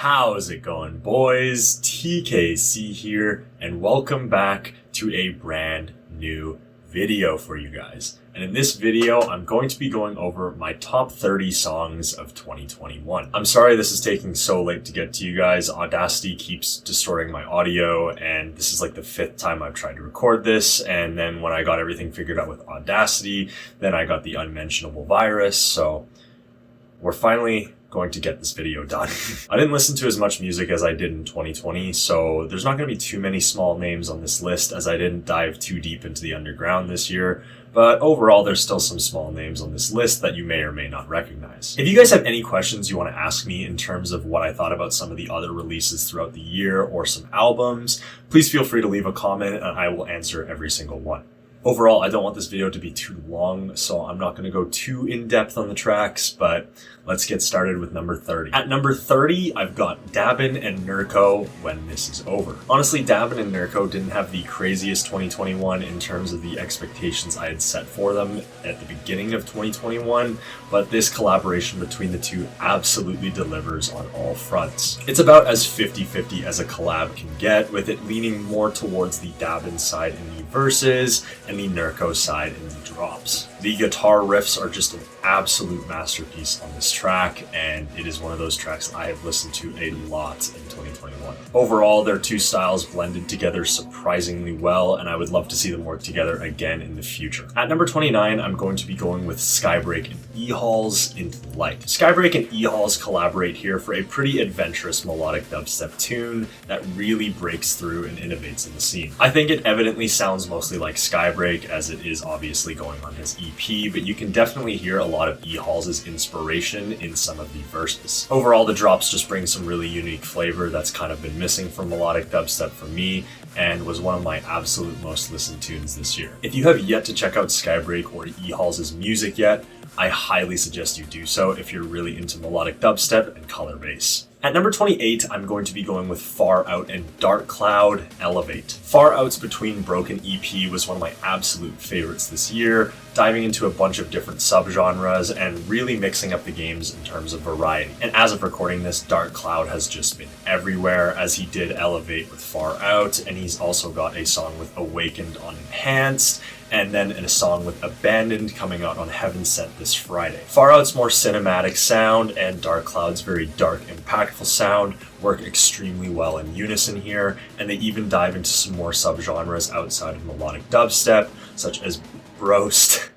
How's it going, boys? TKC here, and welcome back to a brand new video for you guys. And in this video, I'm going to be going over my top 30 songs of 2021. I'm sorry this is taking so late to get to you guys. Audacity keeps distorting my audio, and this is like the 5th time I've tried to record this. And then when I got everything figured out with Audacity, then I got the unmentionable virus. So we're finally going to get this video done. I didn't listen to as much music as I did in 2020, so there's not going to be too many small names on this list as I didn't dive too deep into the underground this year. But overall, there's still some small names on this list that you may or may not recognize. If you guys have any questions you want to ask me in terms of what I thought about some of the other releases throughout the year or some albums, please feel free to leave a comment and I will answer every single one. Overall, I don't want this video to be too long, so I'm not going to go too in-depth on the tracks, but let's get started with number 30. At number 30, I've got Dabin and Nurko, When This Is Over. Honestly, Dabin and Nurko didn't have the craziest 2021 in terms of the expectations I had set for them at the beginning of 2021, but this collaboration between the two absolutely delivers on all fronts. It's about as 50-50 as a collab can get, with it leaning more towards the Dabin side in the verses and the Nurko side in the drops. The guitar riffs are just an absolute masterpiece on this track, and it is one of those tracks I have listened to a lot in 2021. Overall, their two styles blended together surprisingly well, and I would love to see them work together again in the future. At number 29, I'm going to be going with Skybreak and E-Hall's Into the Light. Skybreak and E-Hall's collaborate here for a pretty adventurous melodic dubstep tune that really breaks through and innovates in the scene. I think it evidently sounds mostly like Skybreak, as it is obviously going on his EP, but you can definitely hear a lot of E-Hall's inspiration in some of the verses. Overall, the drops just bring some really unique flavor that's kind of been missing from melodic dubstep for me, and was one of my absolute most listened tunes this year. If you have yet to check out Skybreak or E-Hall's music yet, I highly suggest you do so if you're really into melodic dubstep and color bass. At number 28, I'm going to be going with Far Out and Dark Cloud, Elevate. Far Out's Between Broken EP was one of my absolute favorites this year, diving into a bunch of different subgenres and really mixing up the games in terms of variety. And as of recording this, Dark Cloud has just been everywhere, as he did Elevate with Far Out, and he's also got a song with Awakened on Enhanced, and then a song with Abandoned coming out on Heaven Sent this Friday. Far Out's more cinematic sound and Dark Cloud's very dark, impactful sound work extremely well in unison here, and they even dive into some more subgenres outside of melodic dubstep, such as Bridum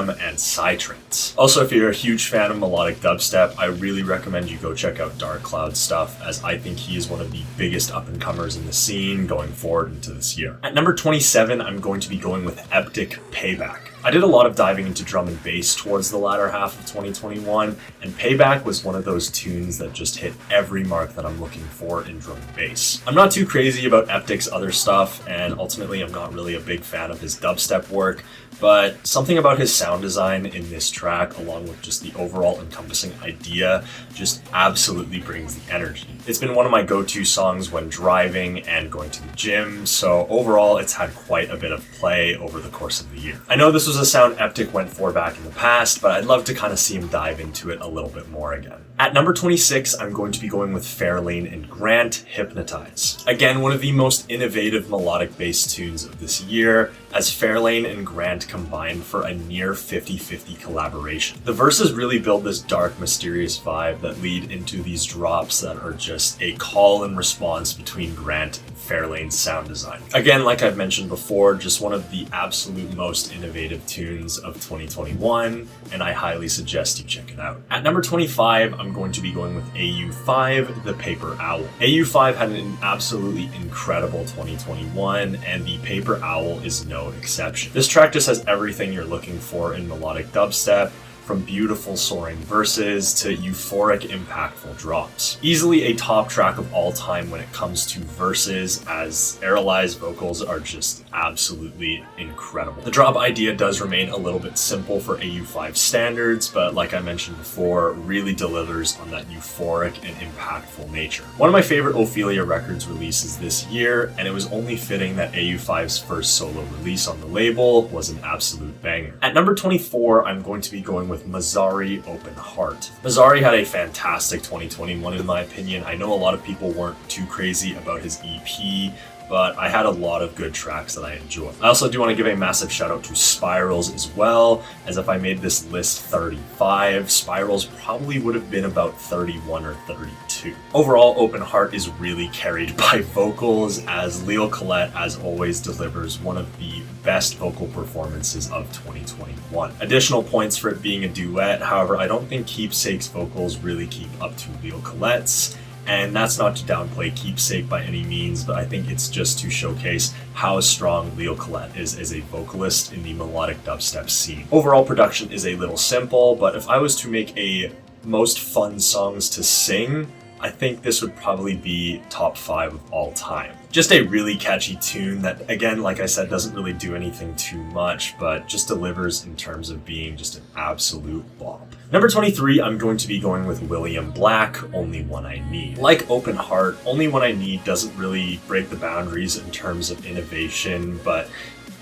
and Psytrance. Also, if you're a huge fan of melodic dubstep, I really recommend you go check out Dark Cloud's stuff, as I think he is one of the biggest up-and-comers in the scene going forward into this year. At number 27, I'm going to be going with Eptic Payback. I did a lot of diving into drum and bass towards the latter half of 2021, and Payback was one of those tunes that just hit every mark that I'm looking for in drum and bass. I'm not too crazy about Eptic's other stuff, and ultimately I'm not really a big fan of his dubstep work, but something about his sound design in this track, along with just the overall encompassing idea, just absolutely brings the energy. It's been one of my go-to songs when driving and going to the gym, so overall it's had quite a bit of play over the course of the year. I know this was a sound Eptic went for back in the past, but I'd love to kind of see him dive into it a little bit more again. At number 26, I'm going to be going with Fairlane and Grant, Hypnotize. Again, one of the most innovative melodic bass tunes of this year, as Fairlane and Grant combined for a near 50-50 collaboration. The verses really build this dark, mysterious vibe that lead into these drops that are just a call and response between Grant and Fairlane's sound design. Again, like I've mentioned before, just one of the absolute most innovative tunes of 2021, and I highly suggest you check it out. At number 25, I'm going to be going with AU5, The Paper Owl. AU5 had an absolutely incredible 2021, and The Paper Owl is no exception. This track just has everything you're looking for in melodic dubstep, from beautiful soaring verses to euphoric, impactful drops. Easily a top track of all time when it comes to verses, as Arali's vocals are just absolutely incredible. The drop idea does remain a little bit simple for AU5 standards, but like I mentioned before, really delivers on that euphoric and impactful nature. One of my favorite Ophelia Records releases this year, and it was only fitting that AU5's first solo release on the label was an absolute banger. At number 24, I'm going to be going with with Mazare Open Heart. Mazare had a fantastic 2021 in my opinion. I know a lot of people weren't too crazy about his EP, but I had a lot of good tracks that I enjoyed. I also do want to give a massive shout out to Spirals as well, as if I made this list 35, Spirals probably would have been about 31 or 32. Overall, Open Heart is really carried by vocals, as Leo Collette, as always, delivers one of the best vocal performances of 2021. Additional points for it being a duet, however, I don't think Keepsake's vocals really keep up to Leo Collette's. And that's not to downplay Keepsake by any means, but I think it's just to showcase how strong Leo Collette is as a vocalist in the melodic dubstep scene. Overall production is a little simple, but if I was to make a most fun songs to sing, I think this would probably be top 5 of all time. Just a really catchy tune that, again, like I said, doesn't really do anything too much, but just delivers in terms of being just an absolute bop. Number 23, I'm going to be going with William Black, Only One I Need. Like Open Heart, Only One I Need doesn't really break the boundaries in terms of innovation, but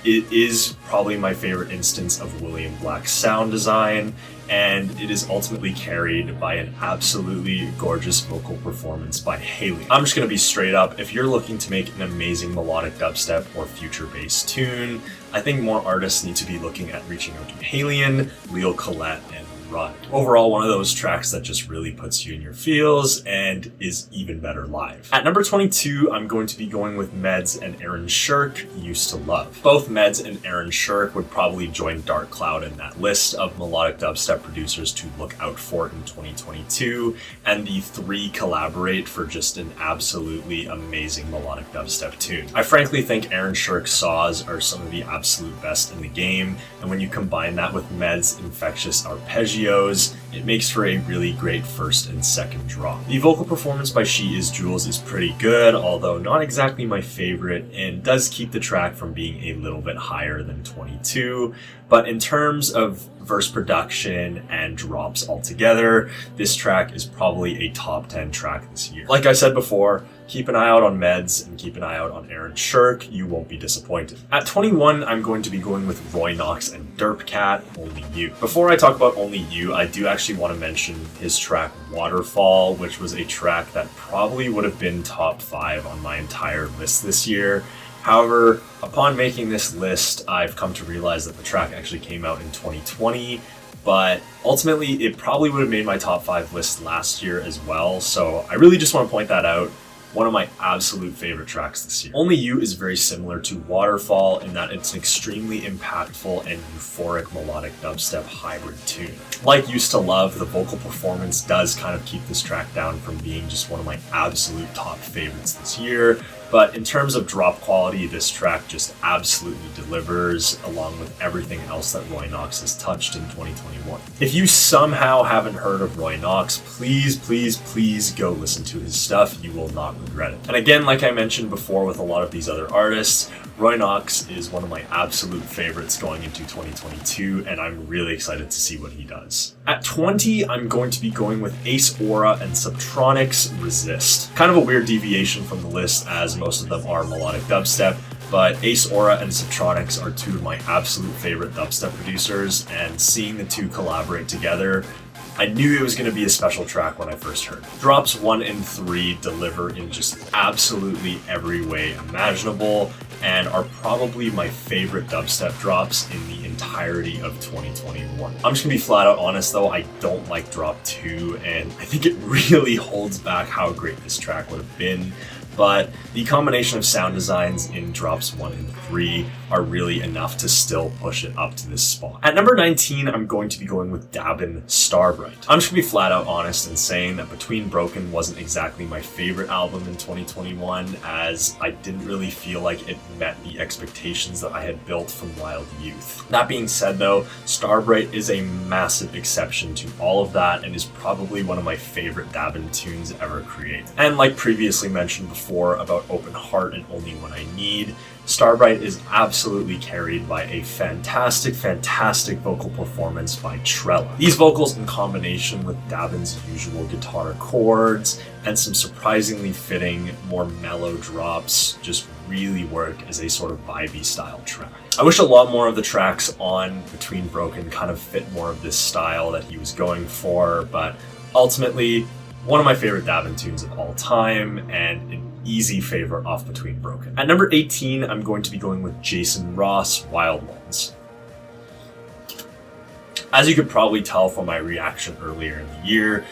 it is probably my favorite instance of William Black's sound design, and it is ultimately carried by an absolutely gorgeous vocal performance by Haley. I'm just gonna be straight up, if you're looking to make an amazing melodic dubstep or future-based tune, I think more artists need to be looking at reaching out to Halian, Leo Collette, and Run. Overall, one of those tracks that just really puts you in your feels and is even better live. At number 22, I'm going to be going with Medz and Aaron Shirk, Used to Love. Both Medz and Aaron Shirk would probably join Dark Cloud in that list of melodic dubstep producers to look out for in 2022, and the three collaborate for just an absolutely amazing melodic dubstep tune. I frankly think Aaron Shirk's saws are some of the absolute best in the game, and when you combine that with Medz' infectious arpeggios, it makes for a really great first and second drop. The vocal performance by She Is Jules is pretty good, although not exactly my favorite, and does keep the track from being a little bit higher than 22. But in terms of verse production and drops altogether, this track is probably a top 10 track this year. Like I said before, keep an eye out on Medz and keep an eye out on Aaron Shirk. You won't be disappointed. At 21, I'm going to be going with Roy Knox and Derpcat, Only You. Before I talk about Only You, I do actually want to mention his track Waterfall, which was a track that probably would have been top 5 on my entire list this year. However, upon making this list, I've come to realize that the track actually came out in 2020, but ultimately it probably would have made my top 5 list last year as well, so I really just want to point that out. One of my absolute favorite tracks this year. Only You is very similar to Waterfall in that it's an extremely impactful and euphoric melodic dubstep hybrid tune. Like Used to Love, the vocal performance does kind of keep this track down from being just one of my absolute top favorites this year, but in terms of drop quality, this track just absolutely delivers, along with everything else that Roy Knox has touched in 2021. If you somehow haven't heard of Roy Knox, please go listen to his stuff. You will not regret it. And again, like I mentioned before with a lot of these other artists, Roy Knox is one of my absolute favorites going into 2022, and I'm really excited to see what he does. At 20, I'm going to be going with Ace Aura and Subtronics Resist. Kind of a weird deviation from the list, as most of them are melodic dubstep, but Ace Aura and Subtronics are two of my absolute favorite dubstep producers, and seeing the two collaborate together, I knew it was going to be a special track when I first heard it. Drops 1 and 3 deliver in just absolutely every way imaginable, and are probably my favorite dubstep drops in the entirety of 2021. I'm just gonna be flat out honest though, I don't like drop 2, and I think it really holds back how great this track would have been. But the combination of sound designs in drops 1 and 3 are really enough to still push it up to this spot. At number 19, I'm going to be going with Dabin Starbright. I'm just gonna be flat out honest in saying that Between Broken wasn't exactly my favorite album in 2021, as I didn't really feel like it met the expectations that I had built from Wild Youth. That being said though, Starbright is a massive exception to all of that and is probably one of my favorite Dabin tunes ever created. And like previously mentioned before, before about Open Heart and Only When I Need, Starbright is absolutely carried by a fantastic vocal performance by Trella. These vocals, in combination with Dabin's usual guitar chords and some surprisingly fitting, more mellow drops, just really work as a sort of vibey style track. I wish a lot more of the tracks on Between Broken kind of fit more of this style that he was going for, but ultimately, one of my favorite Dabin tunes of all time, and an easy favorite off Between Broken. At number 18, I'm going to be going with Jason Ross, Wild Ones. As you could probably tell from my reaction earlier in the year,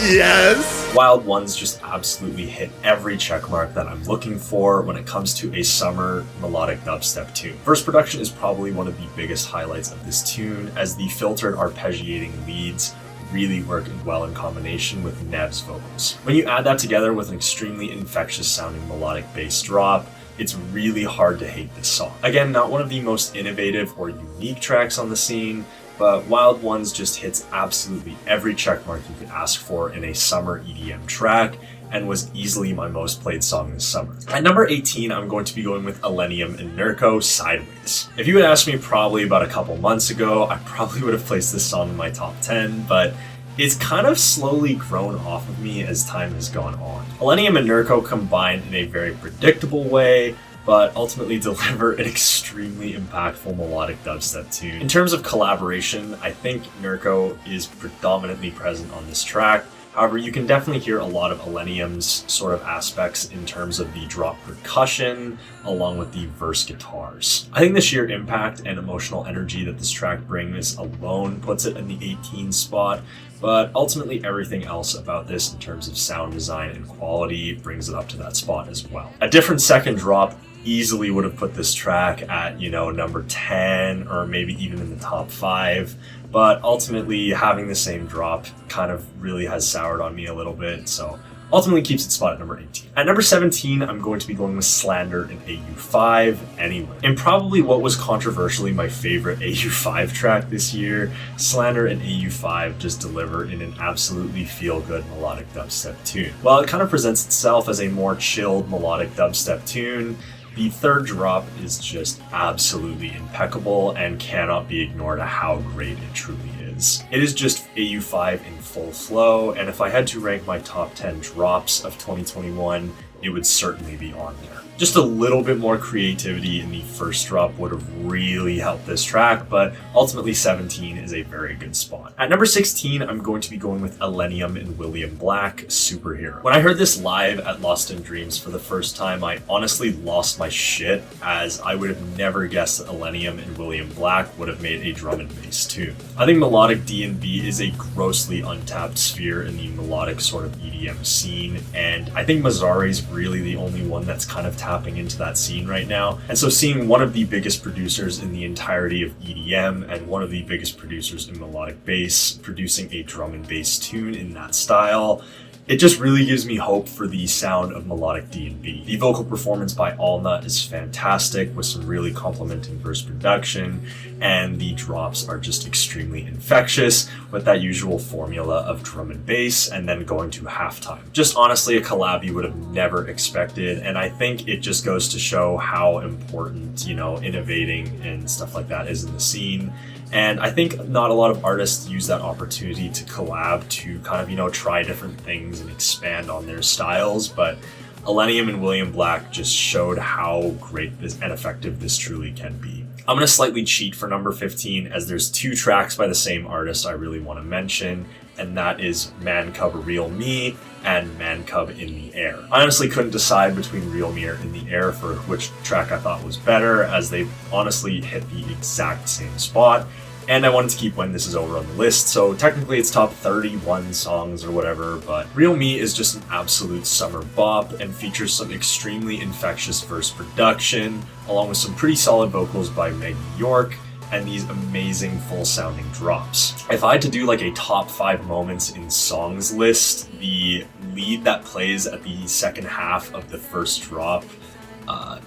yes! Wild Ones just absolutely hit every checkmark that I'm looking for when it comes to a summer melodic dubstep tune. Verse production is probably one of the biggest highlights of this tune, as the filtered arpeggiating leads really work well in combination with Nev's vocals. When you add that together with an extremely infectious sounding melodic bass drop, it's really hard to hate this song. Again, not one of the most innovative or unique tracks on the scene, but Wild Ones just hits absolutely every checkmark you could ask for in a summer EDM track, and was easily my most played song this summer. At number 18, I'm going to be going with Illenium and Nurko, Sideways. If you had asked me probably about a couple months ago, I probably would have placed this song in my top 10, but it's kind of slowly grown off of me as time has gone on. Illenium and Nurko combine in a very predictable way, but ultimately deliver an extremely impactful melodic dubstep tune. In terms of collaboration, I think Nurko is predominantly present on this track. However, you can definitely hear a lot of Illenium's sort of aspects in terms of the drop percussion, along with the verse guitars. I think the sheer impact and emotional energy that this track brings alone puts it in the 18 spot, but ultimately everything else about this in terms of sound design and quality brings it up to that spot as well. A different second drop easily would have put this track at, number 10 or maybe even in the top 5, but ultimately having the same drop kind of really has soured on me a little bit, so ultimately keeps its spot at number 18. At number 17, I'm going to be going with Slander in AU5 anyway. And probably what was controversially my favorite AU5 track this year, Slander and AU5 just deliver in an absolutely feel-good melodic dubstep tune. While it kind of presents itself as a more chilled melodic dubstep tune, the third drop is just absolutely impeccable and cannot be ignored at how great it truly is. It is just AU5 in full flow, and if I had to rank my top 10 drops of 2021, it would certainly be on there. Just a little bit more creativity in the first drop would have really helped this track, but ultimately 17 is a very good spot. At number 16, I'm going to be going with illenium and William Black, Superhero. When I heard this live at Lost in Dreams for the first time, I honestly lost my shit, as I would have never guessed that illenium and William Black would have made a drum and bass tune. I think melodic DnB is a grossly untapped sphere in the melodic sort of EDM scene, and I think mazare is really the only one that's kind of tapping into that scene right now. And so seeing one of the biggest producers in the entirety of EDM and one of the biggest producers in melodic bass producing a drum and bass tune in that style, it just really gives me hope for the sound of melodic DnB. The vocal performance by Alna is fantastic, with some really complimenting verse production, and the drops are just extremely infectious with that usual formula of drum and bass and then going to halftime. Just honestly a collab you would have never expected, and I think it just goes to show how important, innovating and stuff like that is in the scene. And I think not a lot of artists use that opportunity to collab to kind of, try different things and expand on their styles, but illenium and William Black just showed how great this and effective this truly can be. I'm going to slightly cheat for number 15, as there's two tracks by the same artist I really want to mention, and that is Man Cub Real Me and Man Cub In the Air. I honestly couldn't decide between Real Me or In the Air for which track I thought was better, as they honestly hit the exact same spot. And I wanted to keep When This Is Over on the list, so technically it's top 31 songs or whatever, but Real Me is just an absolute summer bop and features some extremely infectious verse production, along with some pretty solid vocals by Meg York, and these amazing full-sounding drops. If I had to do like a top 5 moments in songs list, the lead that plays at the second half of the first drop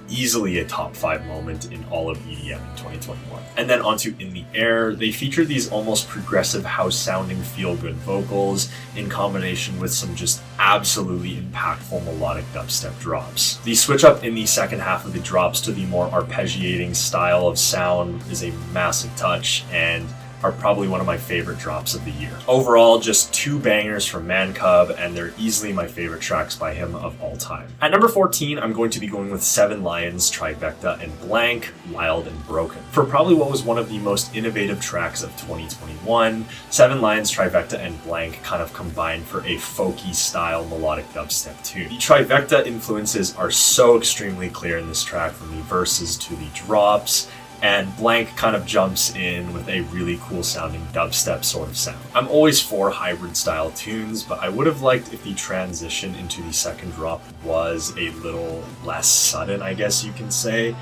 Easily a top 5 moment in all of EDM in 2021. And then onto In the Air, they feature these almost progressive house sounding feel-good vocals in combination with some just absolutely impactful melodic dubstep drops. The switch up in the second half of the drops to the more arpeggiating style of sound is a massive touch and are probably one of my favorite drops of the year. Overall, just 2 bangers from Mancub, and they're easily my favorite tracks by him of all time. At number 14, I'm going to be going with 7 Lions, Trivecta, and Blanke, Wild and Broken. For probably what was one of the most innovative tracks of 2021, 7 Lions, Trivecta, and Blanke kind of combined for a folky style melodic dubstep tune. The Trivecta influences are so extremely clear in this track, from the verses to the drops, and Blanke kind of jumps in with a really cool sounding dubstep sort of sound. I'm always for hybrid style tunes, but I would have liked if the transition into the second drop was a little less sudden, I guess you can say.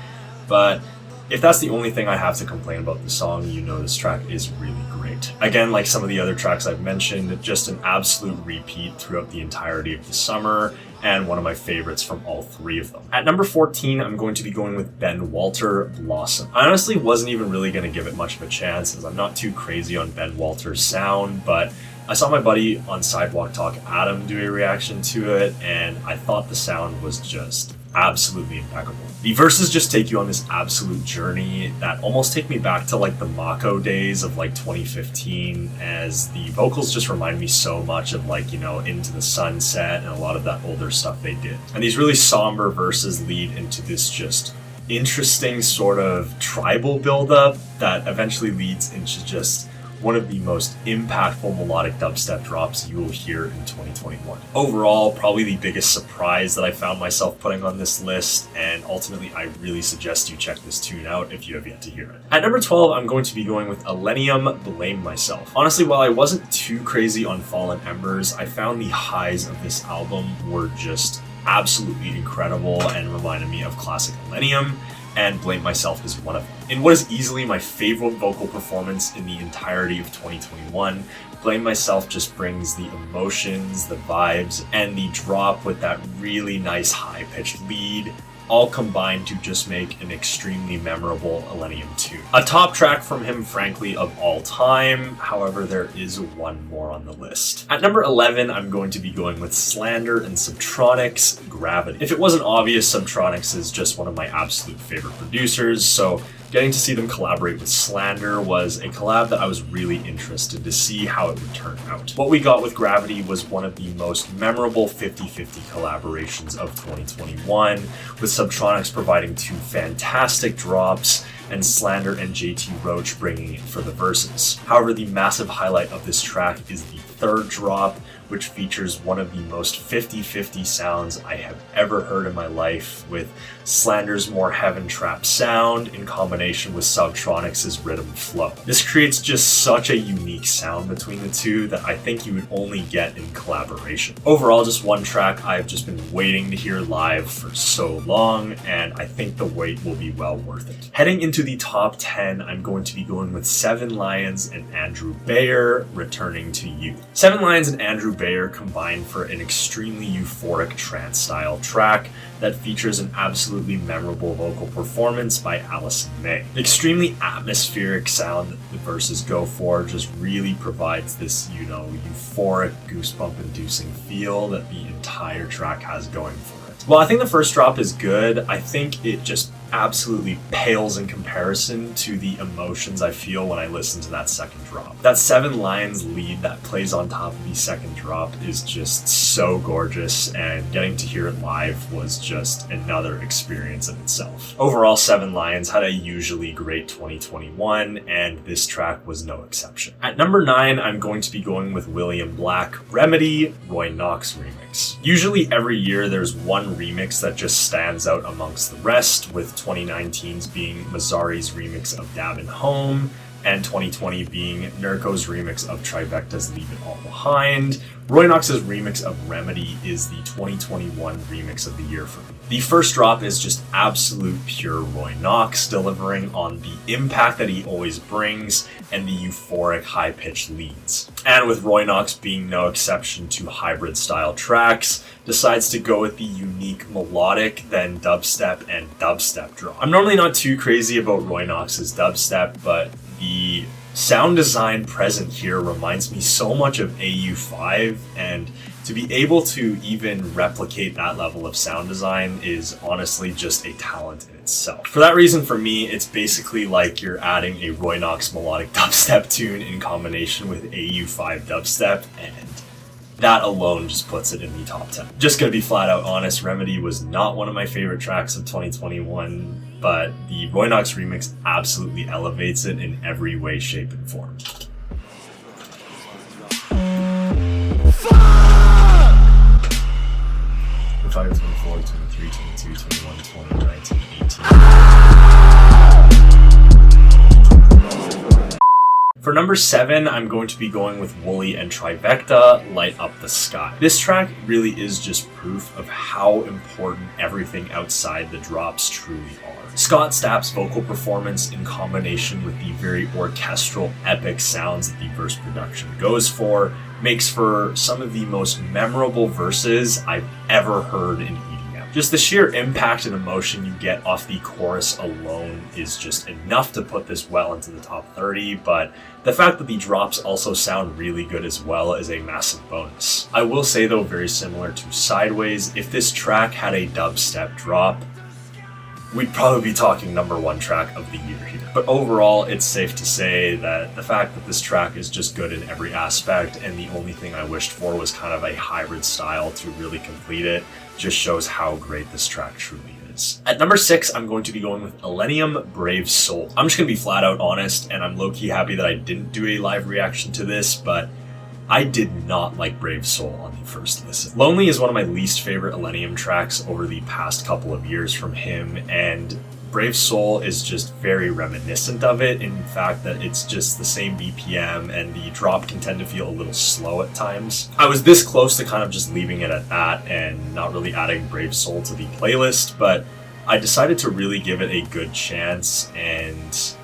But if that's the only thing I have to complain about the song, you know this track is really great. Again, like some of the other tracks I've mentioned, just an absolute repeat throughout the entirety of the summer, and one of my favorites from all 3 of them. At number 14, I'm going to be going with Ben Walter, Blossom. I honestly wasn't even really going to give it much of a chance, as I'm not too crazy on Ben Walter's sound, but I saw my buddy on Sidewalk Talk, Adam, do a reaction to it, and I thought the sound was just absolutely impeccable. The verses just take you on this absolute journey that almost take me back to like the Mako days of like 2015, as the vocals just remind me so much of like, you know, Into the Sunset and a lot of that older stuff they did. And these really somber verses lead into this just interesting sort of tribal buildup that eventually leads into just one of the most impactful melodic dubstep drops you will hear in 2021. Overall, probably the biggest surprise that I found myself putting on this list, and ultimately I really suggest you check this tune out if you have yet to hear it. At number 12, I'm going to be going with illenium, Blame Myself. Honestly, while I wasn't too crazy on Fallen Embers, I found the highs of this album were just absolutely incredible and reminded me of classic illenium, and Blame Myself is one of them. In what is easily my favorite vocal performance in the entirety of 2021, Blame Myself just brings the emotions, the vibes, and the drop with that really nice high-pitched lead, all combined to just make an extremely memorable illenium tune. A top track from him, frankly, of all time. However, there is one more on the list. At number 11, I'm going to be going with Slander and Subtronics, Gravity. If it wasn't obvious, Subtronics is just one of my absolute favorite producers, so getting to see them collaborate with Slander was a collab that I was really interested to see how it would turn out. What we got with Gravity was one of the most memorable 50-50 collaborations of 2021, with Subtronics providing 2 fantastic drops and Slander and JT Roach bringing it for the verses. However, the massive highlight of this track is the 3rd drop, which features one of the most 50-50 sounds I have ever heard in my life, with Slander's more heaven trap sound in combination with Subtronics' rhythm flow. This creates just such a unique sound between the two that I think you would only get in collaboration. Overall, just one track I've just been waiting to hear live for so long, and I think the wait will be well worth it. Heading into the top 10, I'm going to be going with 7 Lions and Andrew Bayer, Returning to You. 7 Lions and Andrew Bayer combined for an extremely euphoric trance-style track that features an absolutely memorable vocal performance by Allison May. The extremely atmospheric sound that the verses go for just really provides this, you know, euphoric, goosebump-inducing feel that the entire track has going for it. Well, I think the first drop is good. I think it just absolutely pales in comparison to the emotions I feel when I listen to that second drop. That 7 Lions lead that plays on top of the second drop is just so gorgeous, and getting to hear it live was just another experience in itself. Overall, 7 Lions had a usually great 2021, and this track was no exception. At number 9, I'm going to be going with William Black, Remedy, Roy Knox remix. Usually every year there's one remix that just stands out amongst the rest, with 2019's being Mazare's remix of Dabin Home, and 2020 being Nurko's remix of Trivecta's Leave It All Behind. Roynox's remix of Remedy is the 2021 remix of the year for me. The first drop is just absolute pure Roynox, delivering on the impact that he always brings and the euphoric high-pitched leads. And with Roynox being no exception to hybrid-style tracks, decides to go with the unique melodic, then dubstep, and dubstep drop. I'm normally not too crazy about Roynox's dubstep, but the sound design present here reminds me so much of AU5, and to be able to even replicate that level of sound design is honestly just a talent in itself. For that reason, for me, it's basically like you're adding a Roynox melodic dubstep tune in combination with AU5 dubstep, and that alone just puts it in the top 10. Just gonna be flat out honest, Remedy was not one of my favorite tracks of 2021, but the Roynox remix absolutely elevates it in every way, shape, and form. The 5, 24, 23, 22, 21, 20, 19, 18. For number 7, I'm going to be going with Wooli and Trivecta, Light Up the Sky. This track really is just proof of how important everything outside the drops truly are. Scott Stapp's vocal performance in combination with the very orchestral, epic sounds that the verse production goes for makes for some of the most memorable verses I've ever heard in EDM. Just the sheer impact and emotion you get off the chorus alone is just enough to put this well into the top 30, but the fact that the drops also sound really good as well is a massive bonus. I will say though, very similar to Sideways, if this track had a dubstep drop, we'd probably be talking number 1 track of the year here. But overall, it's safe to say that the fact that this track is just good in every aspect, and the only thing I wished for was kind of a hybrid style to really complete it, just shows how great this track truly is. At number 6, I'm going to be going with illenium, Brave Soul. I'm just going to be flat out honest, and I'm low-key happy that I didn't do a live reaction to this, but I did not like Brave Soul on the first listen. Lonely is one of my least favorite illenium tracks over the past couple of years from him, and Brave Soul is just very reminiscent of it, in fact that it's just the same BPM and the drop can tend to feel a little slow at times. I was this close to kind of just leaving it at that and not really adding Brave Soul to the playlist, but I decided to really give it a good chance, and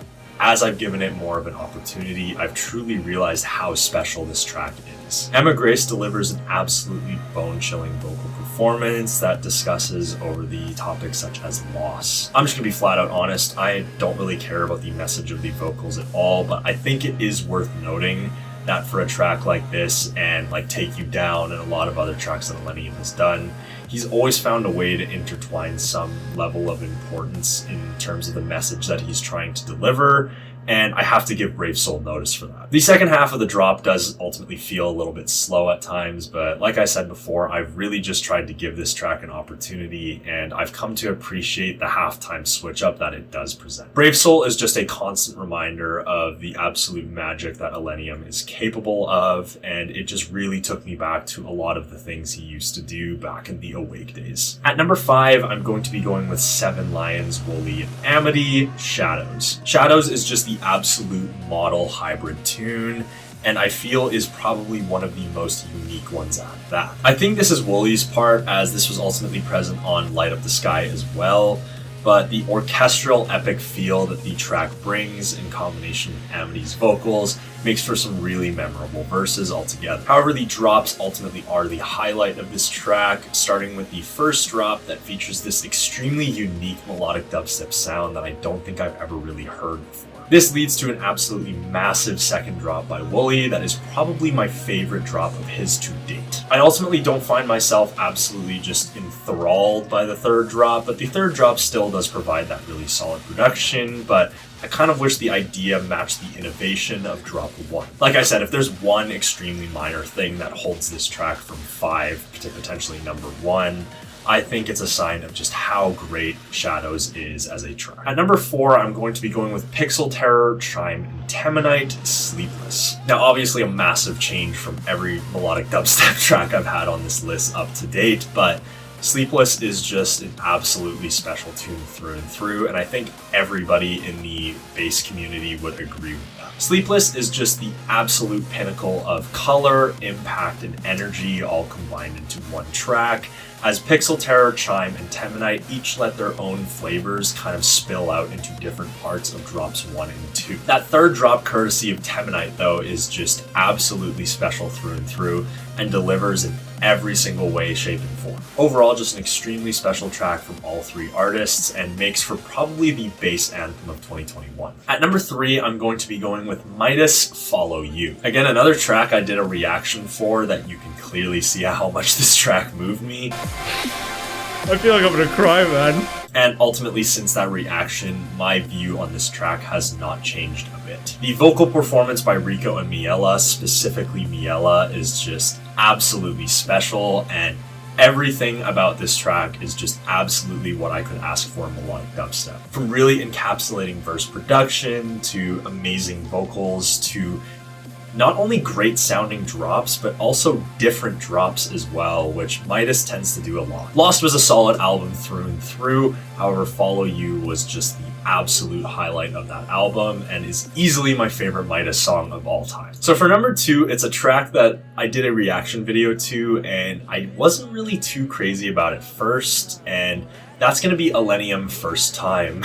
as I've given it more of an opportunity, I've truly realized how special this track is. Emma Grace delivers an absolutely bone-chilling vocal performance that discusses over the topics such as loss. I'm just gonna be flat out honest, I don't really care about the message of the vocals at all, but I think it is worth noting that for a track like this and like Take You Down and a lot of other tracks that illenium has done, he's always found a way to intertwine some level of importance in terms of the message that he's trying to deliver, and I have to give Brave Soul notice for that. The second half of the drop does ultimately feel a little bit slow at times, but like I said before, I've really just tried to give this track an opportunity, and I've come to appreciate the halftime switch up that it does present. Brave Soul is just a constant reminder of the absolute magic that illenium is capable of, and it just really took me back to a lot of the things he used to do back in the Awake days. At number 5, I'm going to be going with Seven Lions, Wooli, and Amity, Shadows. Shadows is just the absolute model hybrid tune, and I feel is probably one of the most unique ones at that. I think this is Wooli's part, as this was ultimately present on Light Up the Sky as well, but the orchestral epic feel that the track brings in combination with Amity's vocals makes for some really memorable verses altogether. However, the drops ultimately are the highlight of this track, starting with the first drop that features this extremely unique melodic dubstep sound that I don't think I've ever really heard before. This leads to an absolutely massive second drop by Wooli that is probably my favorite drop of his to date. I ultimately don't find myself absolutely just enthralled by the third drop, but the third drop still does provide that really solid production, but I kind of wish the idea matched the innovation of drop 1. Like I said, if there's one extremely minor thing that holds this track from 5 to potentially number 1, I think it's a sign of just how great Shadows is as a track. At number 4, I'm going to be going with Pixel Terror, Chime, and Temonite, Sleepless. Now, obviously a massive change from every melodic dubstep track I've had on this list up to date, but Sleepless is just an absolutely special tune through and through, and I think everybody in the bass community would agree with that. Sleepless is just the absolute pinnacle of color, impact, and energy all combined into one track, as Pixel Terror, Chime, and Temanite each let their own flavors kind of spill out into different parts of drops 1 and 2. That third drop, courtesy of Temanite, though, is just absolutely special through and through, and delivers in every single way, shape, and form. Overall, just an extremely special track from all three artists, and makes for probably the bass anthem of 2021. At number 3, I'm going to be going with Mitis, Follow You. Again, another track I did a reaction for that you can clearly see how much this track moved me. I feel like I'm gonna cry, man. And ultimately, since that reaction, my view on this track has not changed a bit. The vocal performance by Rico and Miela, specifically Miela, is just absolutely special, and everything about this track is just absolutely what I could ask for in melodic dubstep. From really encapsulating verse production, to amazing vocals, to not only great sounding drops, but also different drops as well, which Mitis tends to do a lot. Lost was a solid album through and through, however Follow You was just the absolute highlight of that album, and is easily my favorite Mitis song of all time. So for number 2, it's a track that I did a reaction video to, and I wasn't really too crazy about it first, and that's gonna be illenium, First Time.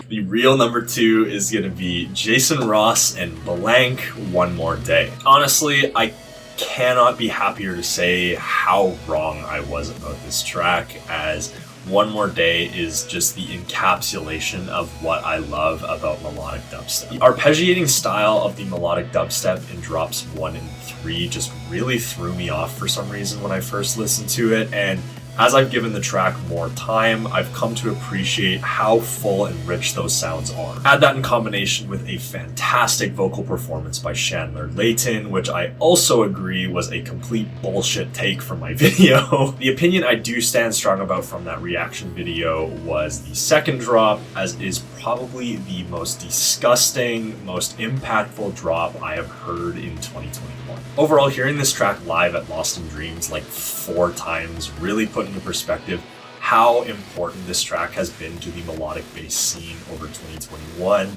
The real number 2 is going to be Jason Ross and Blanke, One More Day. Honestly, I cannot be happier to say how wrong I was about this track, as One More Day is just the encapsulation of what I love about melodic dubstep. The arpeggiating style of the melodic dubstep in drops 1 and 3 just really threw me off for some reason when I first listened to it, and as I've given the track more time, I've come to appreciate how full and rich those sounds are. Add that in combination with a fantastic vocal performance by Chandler Layton, which I also agree was a complete bullshit take from my video. The opinion I do stand strong about from that reaction video was the second drop, as is probably the most disgusting, most impactful drop I have heard in 2021. Overall, hearing this track live at Lost in Dreams like 4 times really put into perspective how important this track has been to the melodic bass scene over 2021.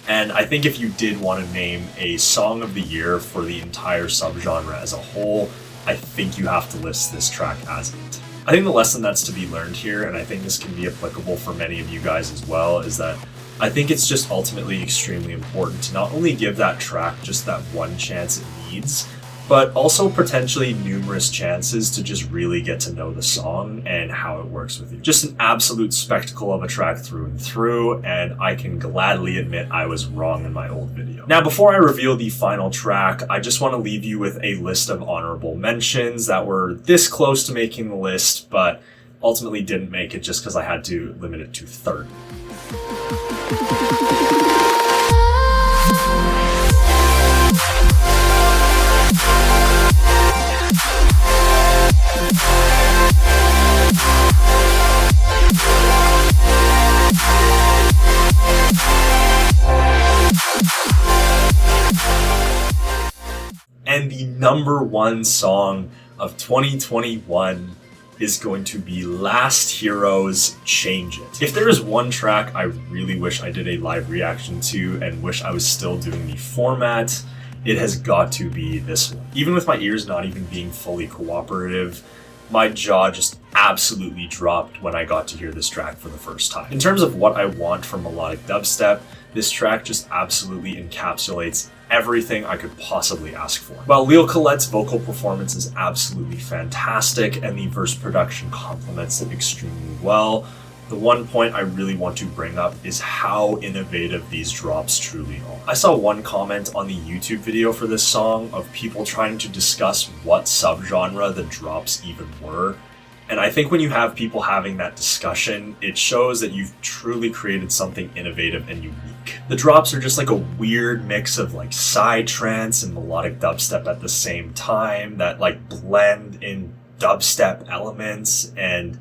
And I think if you did want to name a song of the year for the entire subgenre as a whole, I think you have to list this track as it. I think the lesson that's to be learned here, and I think this can be applicable for many of you guys as well, is that I think it's just ultimately extremely important to not only give that track just that one chance it needs, but also potentially numerous chances to just really get to know the song and how it works with you. Just an absolute spectacle of a track through and through, and I can gladly admit I was wrong in my old video. Now, before I reveal the final track, I just want to leave you with a list of honorable mentions that were this close to making the list, but ultimately didn't make it just because I had to limit it to 30. And the number 1 song of 2021 is going to be Last Heroes' Change It. If there is one track I really wish I did a live reaction to and wish I was still doing the format, it has got to be this one. Even with my ears not even being fully cooperative, my jaw just absolutely dropped when I got to hear this track for the first time. In terms of what I want from melodic dubstep, this track just absolutely encapsulates everything I could possibly ask for. While Leo Colette's vocal performance is absolutely fantastic and the verse production complements it extremely well, the one point I really want to bring up is how innovative these drops truly are. I saw one comment on the YouTube video for this song of people trying to discuss what subgenre the drops even were. And I think when you have people having that discussion, it shows that you've truly created something innovative and unique. The drops are just like a weird mix of like psytrance and melodic dubstep at the same time that like blend in dubstep elements, and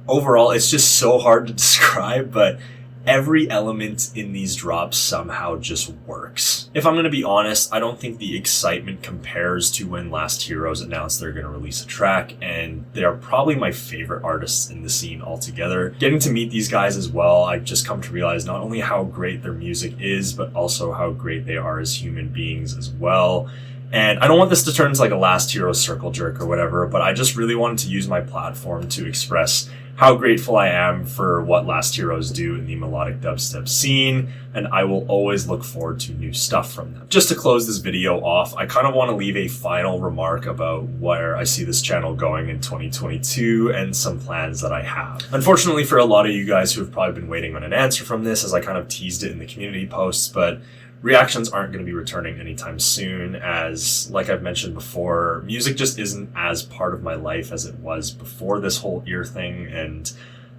overall it's just so hard to describe, but every element in these drops somehow just works. If I'm going to be honest, I don't think the excitement compares to when Last Heroes announced they're going to release a track, and they are probably my favorite artists in the scene altogether. Getting to meet these guys as well, I've just come to realize not only how great their music is, but also how great they are as human beings as well. And I don't want this to turn into like a Last Hero circle jerk or whatever, but I just really wanted to use my platform to express how grateful I am for what Last Heroes do in the melodic dubstep scene, and I will always look forward to new stuff from them. Just to close this video off, I kind of want to leave a final remark about where I see this channel going in 2022 and some plans that I have. Unfortunately for a lot of you guys who have probably been waiting on an answer from this, as I kind of teased it in the community posts, but reactions aren't going to be returning anytime soon, as, like I've mentioned before, music just isn't as part of my life as it was before this whole ear thing, and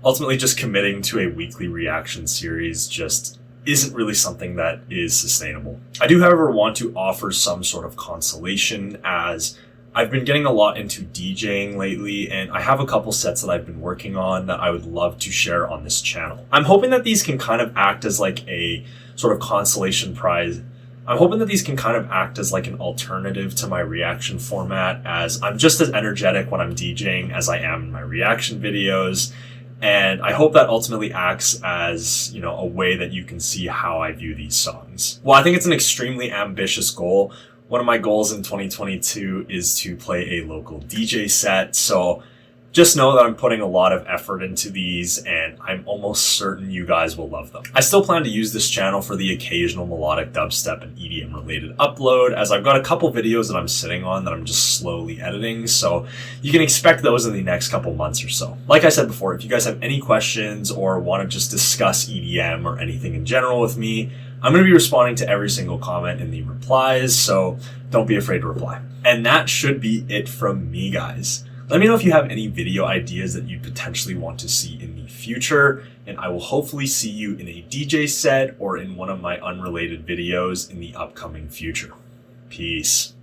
ultimately just committing to a weekly reaction series just isn't really something that is sustainable. I do, however, want to offer some sort of consolation, as I've been getting a lot into DJing lately, and I have a couple sets that I've been working on that I would love to share on this channel. I'm hoping that these can kind of act as like a sort of consolation prize. I'm hoping that these can kind of act as like an alternative to my reaction format, as I'm just as energetic when I'm DJing as I am in my reaction videos. And I hope that ultimately acts as, a way that you can see how I view these songs. Well, I think it's an extremely ambitious goal. One of my goals in 2022 is to play a local DJ set, so just know that I'm putting a lot of effort into these, and I'm almost certain you guys will love them. I still plan to use this channel for the occasional melodic dubstep and EDM related upload, as I've got a couple videos that I'm sitting on that I'm just slowly editing, so you can expect those in the next couple months or so. Like I said before, if you guys have any questions or want to just discuss EDM or anything in general with me, I'm going to be responding to every single comment in the replies, so don't be afraid to reply. And that should be it from me, guys. Let me know if you have any video ideas that you'd potentially want to see in the future, and I will hopefully see you in a DJ set or in one of my unrelated videos in the upcoming future. Peace.